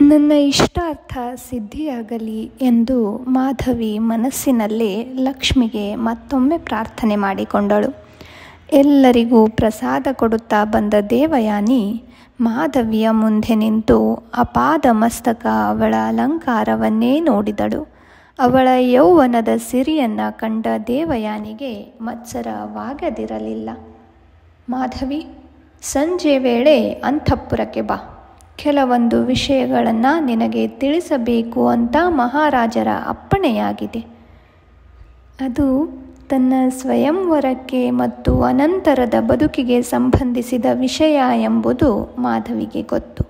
ನನ್ನ ಇಷ್ಟಾರ್ಥ ಸಿದ್ಧಿಯಾಗಲಿ ಎಂದು ಮಾಧವಿ ಮನಸ್ಸಿನಲ್ಲೇ ಲಕ್ಷ್ಮಿಗೆ ಮತ್ತೊಮ್ಮೆ ಪ್ರಾರ್ಥನೆ ಮಾಡಿಕೊಂಡಳು. ಎಲ್ಲರಿಗೂ ಪ್ರಸಾದ ಕೊಡುತ್ತಾ ಬಂದ ದೇವಯಾನಿ ಮಾಧವಿಯ ಮುಂದೆ ನಿಂತು ಅಪಾದ ಮಸ್ತಕ ಅವಳ ಅಲಂಕಾರವನ್ನೇ ನೋಡಿದಳು. ಅವಳ ಯೌವನದ ಸಿರಿಯನ್ನು ಕಂಡ ದೇವಯಾನಿಗೆ ಮತ್ಸರವಾಗದಿರಲಿಲ್ಲ. ಮಾಧವಿ, ಸಂಜೆ ವೇಳೆ ಅಂತಃಪುರಕ್ಕೆ ಬಾ. ಕೆಲವೊಂದು ವಿಷಯಗಳನ್ನು ನಿನಗೆ ತಿಳಿಸಬೇಕು ಅಂತ ಮಹಾರಾಜರ ಅಪ್ಪಣೆಯಾಗಿದೆ. ಅದು ತನ್ನ ಸ್ವಯಂವರಕ್ಕೆ ಮತ್ತು ಅನಂತರದ ಬದುಕಿಗೆ ಸಂಬಂಧಿಸಿದ ವಿಷಯ ಎಂಬುದು ಮಾಧವಿಗೆ ಗೊತ್ತು.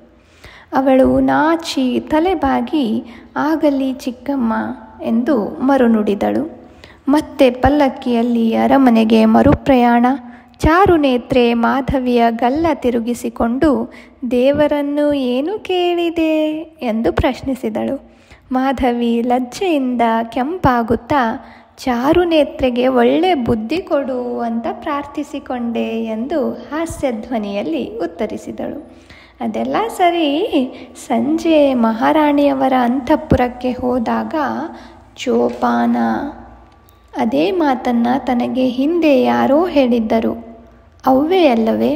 ಅವಳು ನಾಚಿ ತಲೆಬಾಗಿ ಆಗಲಿ ಚಿಕ್ಕಮ್ಮ ಎಂದು ಮರುನುಡಿದಳು. ಮತ್ತೆ ಪಲ್ಲಕ್ಕಿಯಲ್ಲಿ ಅರಮನೆಗೆ ಮರುಪ್ರಯಾಣ. ಚಾರುನೇತ್ರೆ ಮಾಧವಿಯ ಗಲ್ಲ ತಿರುಗಿಸಿಕೊಂಡು ದೇವರನ್ನು ಏನು ಕೇಳಿದೆ ಎಂದು ಪ್ರಶ್ನಿಸಿದಳು. ಮಾಧವಿ ಲಜ್ಜೆಯಿಂದ ಕೆಂಪಾಗುತ್ತಾ ಚಾರುನೇತ್ರೆಗೆ ಒಳ್ಳೆ ಬುದ್ಧಿ ಕೊಡು ಅಂತ ಪ್ರಾರ್ಥಿಸಿಕೊಂಡೆ ಎಂದು ಹಾಸ್ಯಧ್ವನಿಯಲ್ಲಿ ಉತ್ತರಿಸಿದಳು. ಅದೆಲ್ಲ ಸರಿ, ಸಂಜೆ ಮಹಾರಾಣಿಯವರ ಅಂತಃಪುರಕ್ಕೆ ಹೋದಾಗ ಜೋಪಾನ. ಅದೇ ಮಾತನ್ನು ತನಗೆ ಹಿಂದೆ ಯಾರೋ ಹೇಳಿದ್ದರು, ಅವ್ವೇ ಅಲ್ಲವೇ?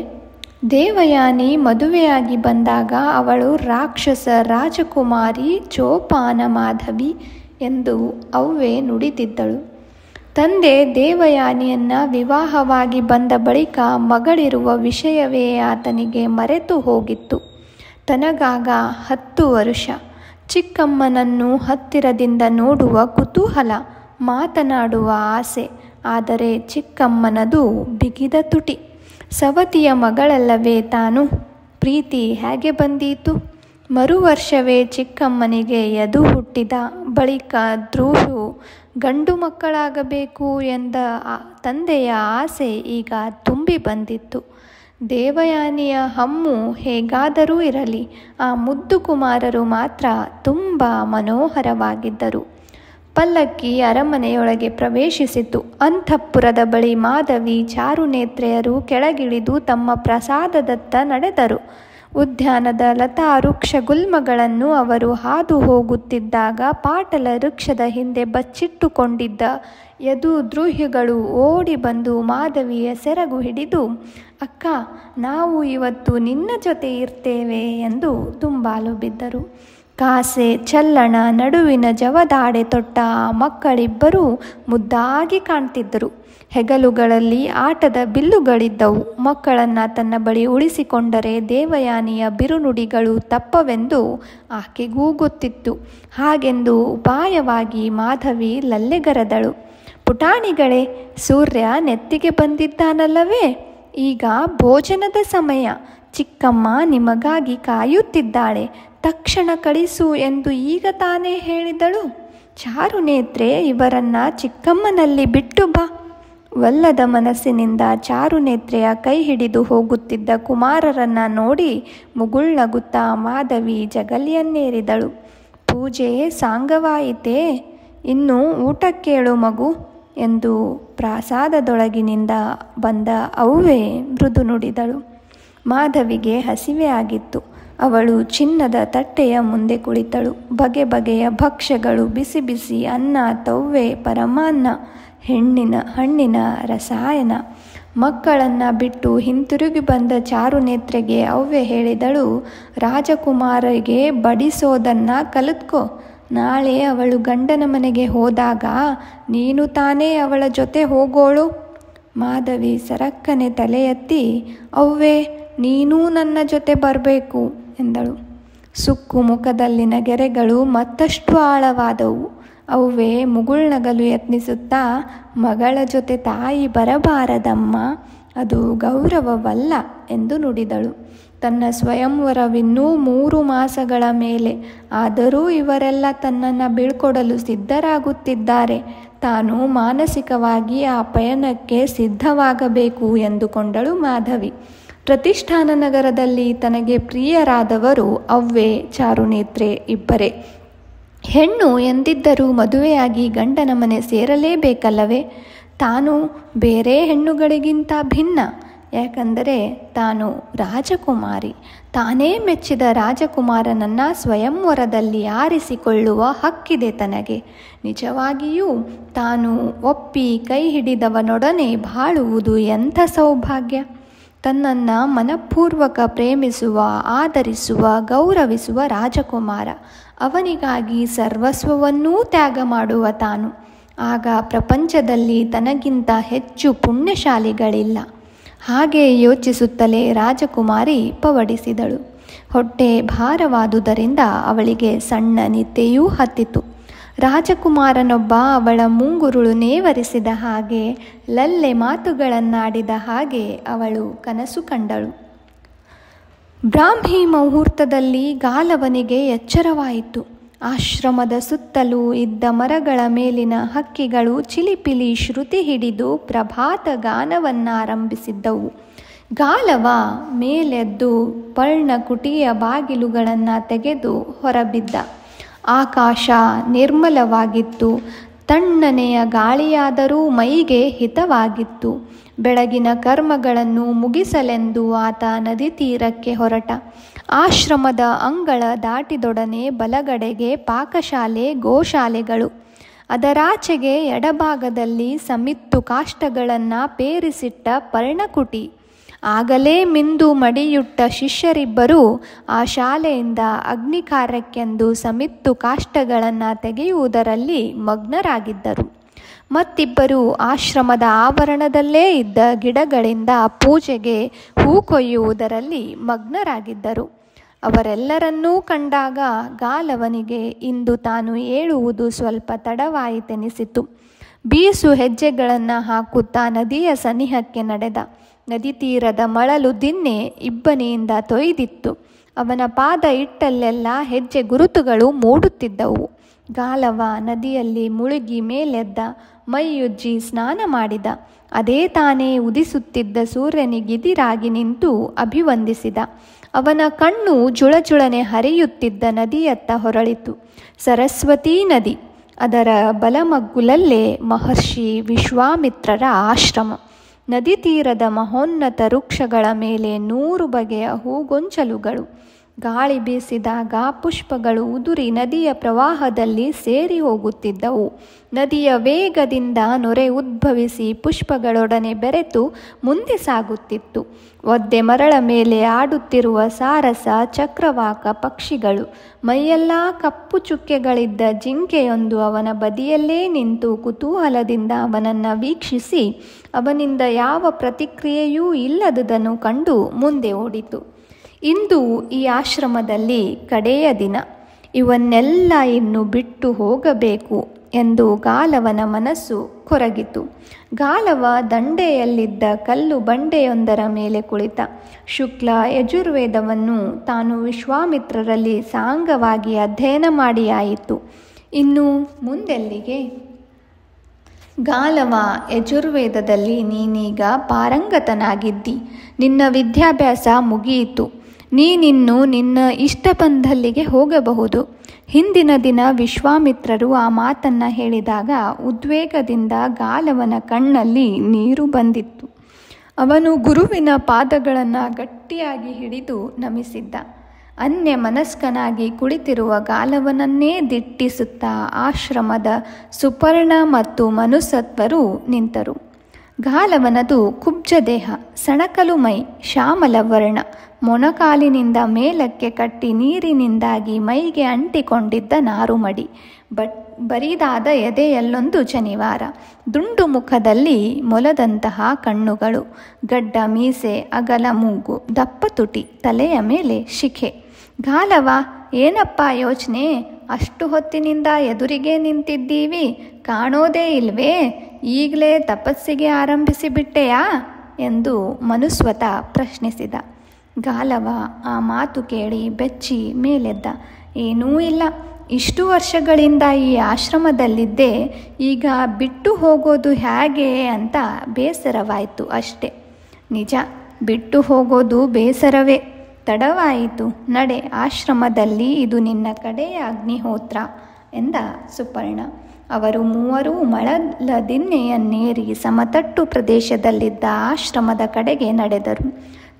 ದೇವಯಾನಿ ಮದುವೆಯಾಗಿ ಬಂದಾಗ ಅವಳು ರಾಕ್ಷಸ ರಾಜಕುಮಾರಿ ಜೋಪಾನ ಮಾಧವಿ ಎಂದು ಅವ್ವೇ ನುಡಿದಿದ್ದಳು. ತಂದೆ ದೇವಯಾನಿಯನ್ನು ವಿವಾಹವಾಗಿ ಬಂದ ಬಳಿಕ ಮಗಳಿರುವ ವಿಷಯವೇ ಆತನಿಗೆ ಮರೆತು ಹೋಗಿತ್ತು. ತನಗಾಗ 10 ವರ್ಷ. ಚಿಕ್ಕಮ್ಮನನ್ನು ಹತ್ತಿರದಿಂದ ನೋಡುವ ಕುತೂಹಲ, ಮಾತನಾಡುವ ಆಸೆ. ಆದರೆ ಚಿಕ್ಕಮ್ಮನದು ಬಿಗಿದ ತುಟಿ. ಸವತಿಯ ಮಗಳಲ್ಲವೇ ತಾನು? ಪ್ರೀತಿ ಹೇಗೆ ಬಂದೀತು? ಮರುವರ್ಷವೇ ಚಿಕ್ಕಮ್ಮನಿಗೆ ಯದು ಹುಟ್ಟಿದ ಬಳಿಕ ಧ್ರುವು ಗಂಡು ಮಕ್ಕಳಾಗಬೇಕು ಎಂದ ತಂದೆಯ ಆಸೆ ಈಗ ತುಂಬಿ ಬಂದಿತ್ತು. ದೇವಯಾನಿಯ ಹಮ್ಮು ಹೇಗಾದರೂ ಇರಲಿ, ಆ ಮುದ್ದು ಕುಮಾರರು ಮಾತ್ರ ತುಂಬ ಮನೋಹರವಾಗಿದ್ದರು. ಪಲ್ಲಕ್ಕಿ ಅರಮನೆಯೊಳಗೆ ಪ್ರವೇಶಿಸಿತು. ಅಂತಃಪುರದ ಬಳಿ ಮಾಧವಿ ಚಾರುನೇತ್ರೆಯರು ಕೆಳಗಿಳಿದು ತಮ್ಮ ಪ್ರಸಾದದತ್ತ ನಡೆದರು. ಉದ್ಯಾನದ ಲತಾ ವೃಕ್ಷ ಗುಲ್ಮಗಳನ್ನು ಅವರು ಹಾದು ಹೋಗುತ್ತಿದ್ದಾಗ ಪಾಟಲ ವೃಕ್ಷದ ಹಿಂದೆ ಬಚ್ಚಿಟ್ಟುಕೊಂಡಿದ್ದ ಯದು ದ್ರೂಹಿಗಳು ಓಡಿ ಬಂದು ಮಾಧವಿಯ ಸೆರಗು ಹಿಡಿದು, ಅಕ್ಕ, ನಾವು ಇವತ್ತು ನಿನ್ನ ಜೊತೆ ಇರ್ತೇವೆ ಎಂದು ದುಂಬಾಲು ಬಿದ್ದರು. ಕಾಸೆ ಚಲ್ಲಣ ನಡುವಿನ ಜವದಾಡೆ ತೊಟ್ಟ ಆ ಮಕ್ಕಳಿಬ್ಬರೂ ಮುದ್ದಾಗಿ ಕಾಣ್ತಿದ್ದರು. ಹೆಗಲುಗಳಲ್ಲಿ ಆಟದ ಬಿಲ್ಲುಗಳಿದ್ದವು. ಮಕ್ಕಳನ್ನು ತನ್ನ ಬಳಿ ಉಳಿಸಿಕೊಂಡರೆ ದೇವಯಾನಿಯ ಬಿರುನುಡಿಗಳು ತಪ್ಪವೆಂದು ಆಕೆಗೂ ಗೊತ್ತಿತ್ತು. ಹಾಗೆಂದು ಉಪಾಯವಾಗಿ ಮಾಧವಿ ಲಲ್ಲೆಗರೆದಳು. ಪುಟಾಣಿಗಳೇ, ಸೂರ್ಯ ನೆತ್ತಿಗೆ ಬಂದಿದ್ದಾನಲ್ಲವೇ? ಈಗ ಭೋಜನದ ಸಮಯ. ಚಿಕ್ಕಮ್ಮ ನಿಮಗಾಗಿ ಕಾಯುತ್ತಿದ್ದಾಳೆ. ತಕ್ಷಣ ಕಳಿಸು ಎಂದು ಈಗ ತಾನೇ ಹೇಳಿದಳು. ಚಾರುನೇತ್ರೆ, ಇವರನ್ನ ಚಿಕ್ಕಮ್ಮನಲ್ಲಿ ಬಿಟ್ಟು ಬಾ. ಒಲ್ಲದ ಮನಸ್ಸಿನಿಂದ ಚಾರುನೇತ್ರೆಯ ಕೈ ಹಿಡಿದು ಹೋಗುತ್ತಿದ್ದ ಕುಮಾರರನ್ನ ನೋಡಿ ಮುಗುಳ್ನಗುತ್ತಾ ಮಾಧವಿ ಜಗಲಿಯನ್ನೇರಿದಳು. ಪೂಜೆ ಸಾಂಗವಾಯಿತೇ? ಇನ್ನು ಊಟಕ್ಕೇಳು ಮಗು ಎಂದು ಪ್ರಾಸಾದದೊಳಗಿನಿಂದ ಬಂದ ಅವ್ವೇ ಮೃದು ನುಡಿದಳು. ಮಾಧವಿಗೆ ಹಸಿವೆ ಆಗಿತ್ತು. ಅವಳು ಚಿನ್ನದ ತಟ್ಟೆಯ ಮುಂದೆ ಕುಳಿತಳು. ಬಗೆ ಬಗೆಯ ಭಕ್ಷ್ಯಗಳು, ಬಿಸಿ ಬಿಸಿ ಅನ್ನ, ತವ್ವೆ, ಪರಮಾನ್ನ, ಹಣ್ಣಿನ ರಸಾಯನ. ಮಕ್ಕಳನ್ನು ಬಿಟ್ಟು ಹಿಂತಿರುಗಿ ಬಂದ ಚಾರುನೇತ್ರೆಗೆ ಅವ್ವೆ ಹೇಳಿದಳು, ರಾಜಕುಮಾರಿಗೆ ಬಡಿಸೋದನ್ನು ಕಲಿತ್ಕೋ. ನಾಳೆ ಅವಳು ಗಂಡನ ಮನೆಗೆ ಹೋದಾಗ ನೀನು ತಾನೇ ಅವಳ ಜೊತೆ ಹೋಗೋಳು. ಮಾಧವಿ ಸರಕ್ಕನೆ ತಲೆ ಎತ್ತಿ, ಅವ್ವೆ, ನೀನೂ ನನ್ನ ಜೊತೆ ಬರಬೇಕು ಎಂದಳು. ಸುಕ್ಕು ಮುಖದಲ್ಲಿನ ಗೆರೆಗಳು ಮತ್ತಷ್ಟು ಆಳವಾದವು. ಅವ್ವೆ ಮುಗುಳ್ನಗಲು ಯತ್ನಿಸುತ್ತಾ, ಮಗಳ ಜೊತೆ ತಾಯಿ ಬರಬಾರದಮ್ಮ, ಅದು ಗೌರವವಲ್ಲ ಎಂದು ನುಡಿದಳು. ತನ್ನ ಸ್ವಯಂವರವಿನ್ನೂ 3 ಮಾಸಗಳ ಮೇಲೆ. ಆದರೂ ಇವರೆಲ್ಲ ತನ್ನನ್ನು ಬೀಳ್ಕೊಡಲು ಸಿದ್ಧರಾಗುತ್ತಿದ್ದಾರೆ. ತಾನು ಮಾನಸಿಕವಾಗಿ ಆ ಪಯಣಕ್ಕೆ ಸಿದ್ಧವಾಗಬೇಕು ಎಂದುಕೊಂಡಳು ಮಾಧವಿ. ಪ್ರತಿಷ್ಠಾನ ನಗರದಲ್ಲಿ ತನಗೆ ಪ್ರಿಯರಾದವರು ಅವ್ವೆ, ಚಾರುನೇತ್ರೆ ಇಬ್ಬರೇ. ಹೆಣ್ಣು ಎಂದಿದ್ದರೂ ಮದುವೆಯಾಗಿ ಗಂಡನ ಮನೆ ಸೇರಲೇಬೇಕಲ್ಲವೇ? ತಾನು ಬೇರೆ ಹೆಣ್ಣುಗಳಿಗಿಂತ ಭಿನ್ನ. ಯಾಕಂದರೆ ತಾನು ರಾಜಕುಮಾರಿ. ತಾನೇ ಮೆಚ್ಚಿದ ರಾಜಕುಮಾರನನ್ನು ಸ್ವಯಂವರದಲ್ಲಿ ಆರಿಸಿಕೊಳ್ಳುವ ಹಕ್ಕಿದೆ ತನಗೆ. ನಿಜವಾಗಿಯೂ ತಾನು ಒಪ್ಪಿ ಕೈ ಹಿಡಿದವನೊಡನೆ ಬಾಳುವುದು ಎಂಥ ಸೌಭಾಗ್ಯ! ತನ್ನನ್ನು ಮನಪೂರ್ವಕ ಪ್ರೇಮಿಸುವ, ಆದರಿಸುವ, ಗೌರವಿಸುವ ರಾಜಕುಮಾರ, ಅವನಿಗಾಗಿ ಸರ್ವಸ್ವವನ್ನೂ ತ್ಯಾಗ ಮಾಡುವ ತಾನು. ಆಗ ಪ್ರಪಂಚದಲ್ಲಿ ತನಗಿಂತ ಹೆಚ್ಚು ಪುಣ್ಯಶಾಲಿಗಳಿಲ್ಲ. ಹಾಗೆ ಯೋಚಿಸುತ್ತಲೇ ರಾಜಕುಮಾರಿ ಪವಡಿಸಿದಳು. ಹೊಟ್ಟೆ ಭಾರವಾದುದರಿಂದ ಅವಳಿಗೆ ಸಣ್ಣ ನಿದ್ದೆಯೂ ಹತ್ತಿತು. ರಾಜಕುಮಾರನೊಬ್ಬ ಅವಳ ಮುಂಗುರುಳು ನೇವರಿಸಿದ ಹಾಗೆ, ಲಲ್ಲೆ ಮಾತುಗಳನ್ನಾಡಿದ ಹಾಗೆ ಅವಳು ಕನಸು ಕಂಡಳು. ಬ್ರಾಹ್ಮಿ ಮುಹೂರ್ತದಲ್ಲಿ ಗಾಲವನಿಗೆ ಎಚ್ಚರವಾಯಿತು. ಆಶ್ರಮದ ಸುತ್ತಲೂ ಇದ್ದ ಮರಗಳ ಮೇಲಿನ ಹಕ್ಕಿಗಳು ಚಿಲಿಪಿಲಿ ಶ್ರುತಿ ಹಿಡಿದು ಪ್ರಭಾತ ಗಾನವನ್ನಾರಂಭಿಸಿದ್ದವು. ಗಾಲವ ಮೇಲೆದ್ದು ಪರ್ಣಕುಟಿಯ ಬಾಗಿಲುಗಳನ್ನು ತೆಗೆದು ಹೊರಬಿದ್ದ. ಆಕಾಶ ನಿರ್ಮಲವಾಗಿತ್ತು. ತಣ್ಣನೆಯ ಗಾಳಿಯಾದರೂ ಮೈಗೆ ಹಿತವಾಗಿತ್ತು. ಬೆಳಗಿನ ಕರ್ಮಗಳನ್ನು ಮುಗಿಸಲೆಂದು ಆತ ನದಿ ತೀರಕ್ಕೆ ಹೊರಟ. ಆಶ್ರಮದ ಅಂಗಳ ದಾಟಿದೊಡನೆ ಬಲಗಡೆಗೆ ಪಾಕಶಾಲೆ, ಗೋಶಾಲೆಗಳು. ಅದರಾಚೆಗೆ ಎಡಭಾಗದಲ್ಲಿ ಸಮಿತ್ತು ಕಾಷ್ಟಗಳನ್ನು ಪೇರಿಸಿಟ್ಟ ಪರ್ಣಕುಟಿ. ಆಗಲೇ ಮಿಂದು ಮಡಿಯುಟ್ಟ ಶಿಷ್ಯರಿಬ್ಬರು ಆ ಶಾಲೆಯಿಂದ ಅಗ್ನಿಕಾರ್ಯಕ್ಕೆಂದು ಸಮಿತ್ತು ಕಾಷ್ಟಗಳನ್ನು ತೆಗೆಯುವುದರಲ್ಲಿ ಮಗ್ನರಾಗಿದ್ದರು. ಮತ್ತಿಬ್ಬರು ಆಶ್ರಮದ ಆವರಣದಲ್ಲೇ ಇದ್ದ ಗಿಡಗಳಿಂದ ಪೂಜೆಗೆ ಹೂ ಕೊಯ್ಯುವುದರಲ್ಲಿ ಮಗ್ನರಾಗಿದ್ದರು. ಅವರೆಲ್ಲರನ್ನೂ ಕಂಡಾಗ ಗಾಲವನಿಗೆ ಇಂದು ತಾನು ಏಳುವುದು ಸ್ವಲ್ಪ ತಡವಾಯಿತೆನಿಸಿತು. ಬೀಸು ಹೆಜ್ಜೆಗಳನ್ನು ಹಾಕುತ್ತಾ ನದಿಯ ಸನಿಹಕ್ಕೆ ನಡೆದ. ನದಿ ತೀರದ ಮಳಲು ದಿನ್ನೆ ಇಬ್ಬನಿಯಿಂದ ತೊಯ್ದಿತ್ತು. ಅವನ ಪಾದ ಇಟ್ಟಲ್ಲೆಲ್ಲ ಹೆಜ್ಜೆ ಗುರುತುಗಳು ಮೂಡುತ್ತಿದ್ದವು. ಗಾಲವ ನದಿಯಲ್ಲಿ ಮುಳುಗಿ ಮೇಲೆದ್ದ. ಮೈಯುಜ್ಜಿ ಸ್ನಾನ ಮಾಡಿದ. ಅದೇ ತಾನೇ ಉದಿಸುತ್ತಿದ್ದ ಸೂರ್ಯನಿಗಿದಿರಾಗಿ ನಿಂತು ಅಭಿವಂದಿಸಿದ. ಅವನ ಕಣ್ಣು ಜುಳಜುಳನೆ ಹರಿಯುತ್ತಿದ್ದ ನದಿಯತ್ತ ಹೊರಳಿತು. ಸರಸ್ವತೀ ನದಿ. ಅದರ ಬಲಮಗ್ಗುಲಲ್ಲೇ ಮಹರ್ಷಿ ವಿಶ್ವಾಮಿತ್ರರ ಆಶ್ರಮ. ನದಿ ತೀರದ ಮಹೋನ್ನತ ವೃಕ್ಷಗಳ ಮೇಲೆ 100 ಬಗೆಯ ಹೂಗೊಂಚಲುಗಳು. ಗಾಳಿ ಬೀಸಿದಾಗ ಪುಷ್ಪಗಳು ಉದುರಿ ನದಿಯ ಪ್ರವಾಹದಲ್ಲಿ ಸೇರಿ ಹೋಗುತ್ತಿದ್ದವು. ನದಿಯ ವೇಗದಿಂದ ನೊರೆ ಉದ್ಭವಿಸಿ ಪುಷ್ಪಗಳೊಡನೆ ಬೆರೆತು ಮುಂದೆ ಸಾಗುತ್ತಿತ್ತು. ಒದ್ದೆ ಮರಳ ಮೇಲೆ ಆಡುತ್ತಿರುವ ಸಾರಸ ಚಕ್ರವಾಕ ಪಕ್ಷಿಗಳು. ಮೈಯೆಲ್ಲ ಕಪ್ಪು ಚುಕ್ಕೆಗಳಿದ್ದ ಜಿಂಕೆಯೊಂದು ಅವನ ಬದಿಯಲ್ಲೇ ನಿಂತು ಕುತೂಹಲದಿಂದ ಅವನನ್ನು ವೀಕ್ಷಿಸಿ ಅವನಿಂದ ಯಾವ ಪ್ರತಿಕ್ರಿಯೆಯೂ ಇಲ್ಲದುದನ್ನು ಕಂಡು ಮುಂದೆ ಓಡಿತು. ಇಂದು ಈ ಆಶ್ರಮದಲ್ಲಿ ಕಡೆಯ ದಿನ. ಇವನ್ನೆಲ್ಲ ಇನ್ನು ಬಿಟ್ಟು ಹೋಗಬೇಕು ಎಂದು ಗಾಲವನ ಮನಸ್ಸು ಕೊರಗಿತು. ಗಾಲವ ದಂಡೆಯಲ್ಲಿದ್ದ ಕಲ್ಲು ಬಂಡೆಯೊಂದರ ಮೇಲೆ ಕುಳಿತ. ಶುಕ್ಲ ಯಜುರ್ವೇದವನ್ನು ತಾನು ವಿಶ್ವಾಮಿತ್ರರಲ್ಲಿ ಸಾಂಗವಾಗಿ ಅಧ್ಯಯನ ಮಾಡಿಯಾಯಿತು. ಇನ್ನು ಮುಂದೆಲ್ಲಿಗೆ? ಗಾಲವ, ಯಜುರ್ವೇದದಲ್ಲಿ ನೀನೀಗ ಪಾರಂಗತನಾಗಿದ್ದಿ. ನಿನ್ನ ವಿದ್ಯಾಭ್ಯಾಸ ಮುಗಿಯಿತು. ನೀನಿನ್ನು ನಿನ್ನ ಇಷ್ಟ ಬಂದಲ್ಲಿಗೆ ಹೋಗಬಹುದು. ಹಿಂದಿನ ದಿನ ವಿಶ್ವಾಮಿತ್ರರು ಆ ಮಾತನ್ನು ಹೇಳಿದಾಗ ಉದ್ವೇಗದಿಂದ ಗಾಲವನ ಕಣ್ಣಲ್ಲಿ ನೀರು ಬಂದಿತ್ತು. ಅವನು ಗುರುವಿನ ಪಾದಗಳನ್ನು ಗಟ್ಟಿಯಾಗಿ ಹಿಡಿದು ನಮಿಸಿದ್ದ. ಅನ್ಯ ಮನಸ್ಕನಾಗಿ ಕುಳಿತಿರುವ ಗಾಲವನನ್ನೇ ದಿಟ್ಟಿಸುತ್ತಾ ಆಶ್ರಮದ ಸುಪರ್ಣ ಮತ್ತು ಮನುಸತ್ವರು ನಿಂತರು. ಗಾಲವನದು ಕುಬ್ಜ ದೇಹ, ಸಣಕಲು ಮೈ, ಶ್ಯಾಮಲ ವರ್ಣ. ಮೊಣಕಾಲಿನಿಂದ ಮೇಲಕ್ಕೆ ಕಟ್ಟಿ ನೀರಿನಿಂದಾಗಿ ಮೈಗೆ ಅಂಟಿಕೊಂಡಿದ್ದ ನಾರುಮಡಿ. ಬರಿದಾದ ಎದೆಯಲ್ಲೊಂದು ಜನಿವಾರ. ದುಂಡು ಮುಖದಲ್ಲಿ ಮೊಲದಂತಹ ಕಣ್ಣುಗಳು. ಗಡ್ಡ ಮೀಸೆ, ಅಗಲ ಮೂಗು, ದಪ್ಪ ತುಟಿ, ತಲೆಯ ಮೇಲೆ ಶಿಖೆ. ಗಾಲವ, ಏನಪ್ಪ ಯೋಚನೆ? ಅಷ್ಟು ಹೊತ್ತಿನಿಂದ ಎದುರಿಗೆ ನಿಂತಿದ್ದೀವಿ, ಕಾಣೋದೇ ಇಲ್ವೇ? ಈಗಲೇ ತಪಸ್ಸಿಗೆ ಆರಂಭಿಸಿಬಿಟ್ಟೆಯಾ ಎಂದು ಮನುಸ್ವತ ಪ್ರಶ್ನಿಸಿದ. ಗಾಲವ ಆ ಮಾತು ಕೇಳಿ ಬೆಚ್ಚಿ ಮೇಲೆದ್ದ. ಏನೂ ಇಲ್ಲ, ಇಷ್ಟು ವರ್ಷಗಳಿಂದ ಈ ಆಶ್ರಮದಲ್ಲಿದ್ದೆ, ಈಗ ಬಿಟ್ಟು ಹೋಗೋದು ಹೇಗೆ ಅಂತ ಬೇಸರವಾಯಿತು ಅಷ್ಟೆ. ನಿಜ, ಬಿಟ್ಟು ಹೋಗೋದು ಬೇಸರವೇ. ತಡವಾಯಿತು, ನಡೆ, ಆಶ್ರಮದಲ್ಲಿ ಇದು ನಿನ್ನ ಕಡೆಯ ಅಗ್ನಿಹೋತ್ರ ಎಂದ ಸುಪರ್ಣ. ಅವರು ಮೂವರೂ ಮಳಲ ದಿನ್ನೆಯನ್ನೇರಿ ಸಮತಟ್ಟು ಪ್ರದೇಶದಲ್ಲಿದ್ದ ಆಶ್ರಮದ ಕಡೆಗೆ ನಡೆದರು.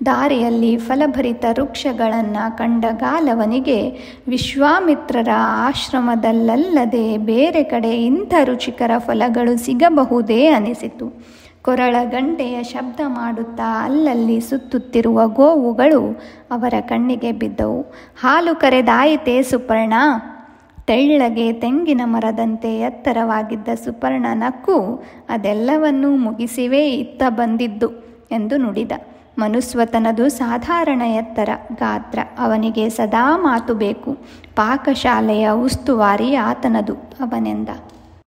ದಾರಿಯಲ್ಲಿ ಫಲಭರಿತ ವೃಕ್ಷಗಳನ್ನು ಕಂಡಗಾಲವನಿಗೆ ವಿಶ್ವಾಮಿತ್ರರ ಆಶ್ರಮದಲ್ಲಲ್ಲದೆ ಬೇರೆ ಕಡೆ ಇಂಥ ರುಚಿಕರ ಫಲಗಳು ಸಿಗಬಹುದೇ ಅನಿಸಿತು. ಕೊರಳ ಗಂಟೆಯ ಶಬ್ದ ಮಾಡುತ್ತಾ ಅಲ್ಲಲ್ಲಿ ಸುತ್ತುತ್ತಿರುವ ಗೋವುಗಳು ಅವರ ಕಣ್ಣಿಗೆ ಬಿದ್ದವು. ಹಾಲು ಕರೆದಾಯಿತೇ ಸುಪರ್ಣ? ತೆಳ್ಳಗೆ ತೆಂಗಿನ ಮರದಂತೆ ಎತ್ತರವಾಗಿದ್ದ ಸುಪರ್ಣ ನಕ್ಕು ಅದೆಲ್ಲವನ್ನೂ ಮುಗಿಸಿವೇ ಇತ್ತ ಬಂದಿದ್ದು ಎಂದು ನುಡಿದ. ಮನುಸ್ವತನದು ಸಾಧಾರಣ ಎತ್ತರ, ಗಾತ್ರ. ಅವನಿಗೆ ಸದಾ ಮಾತು ಬೇಕು. ಪಾಕಶಾಲೆಯ ಉಸ್ತುವಾರಿ ಆತನದು ಅವನೆಂದ.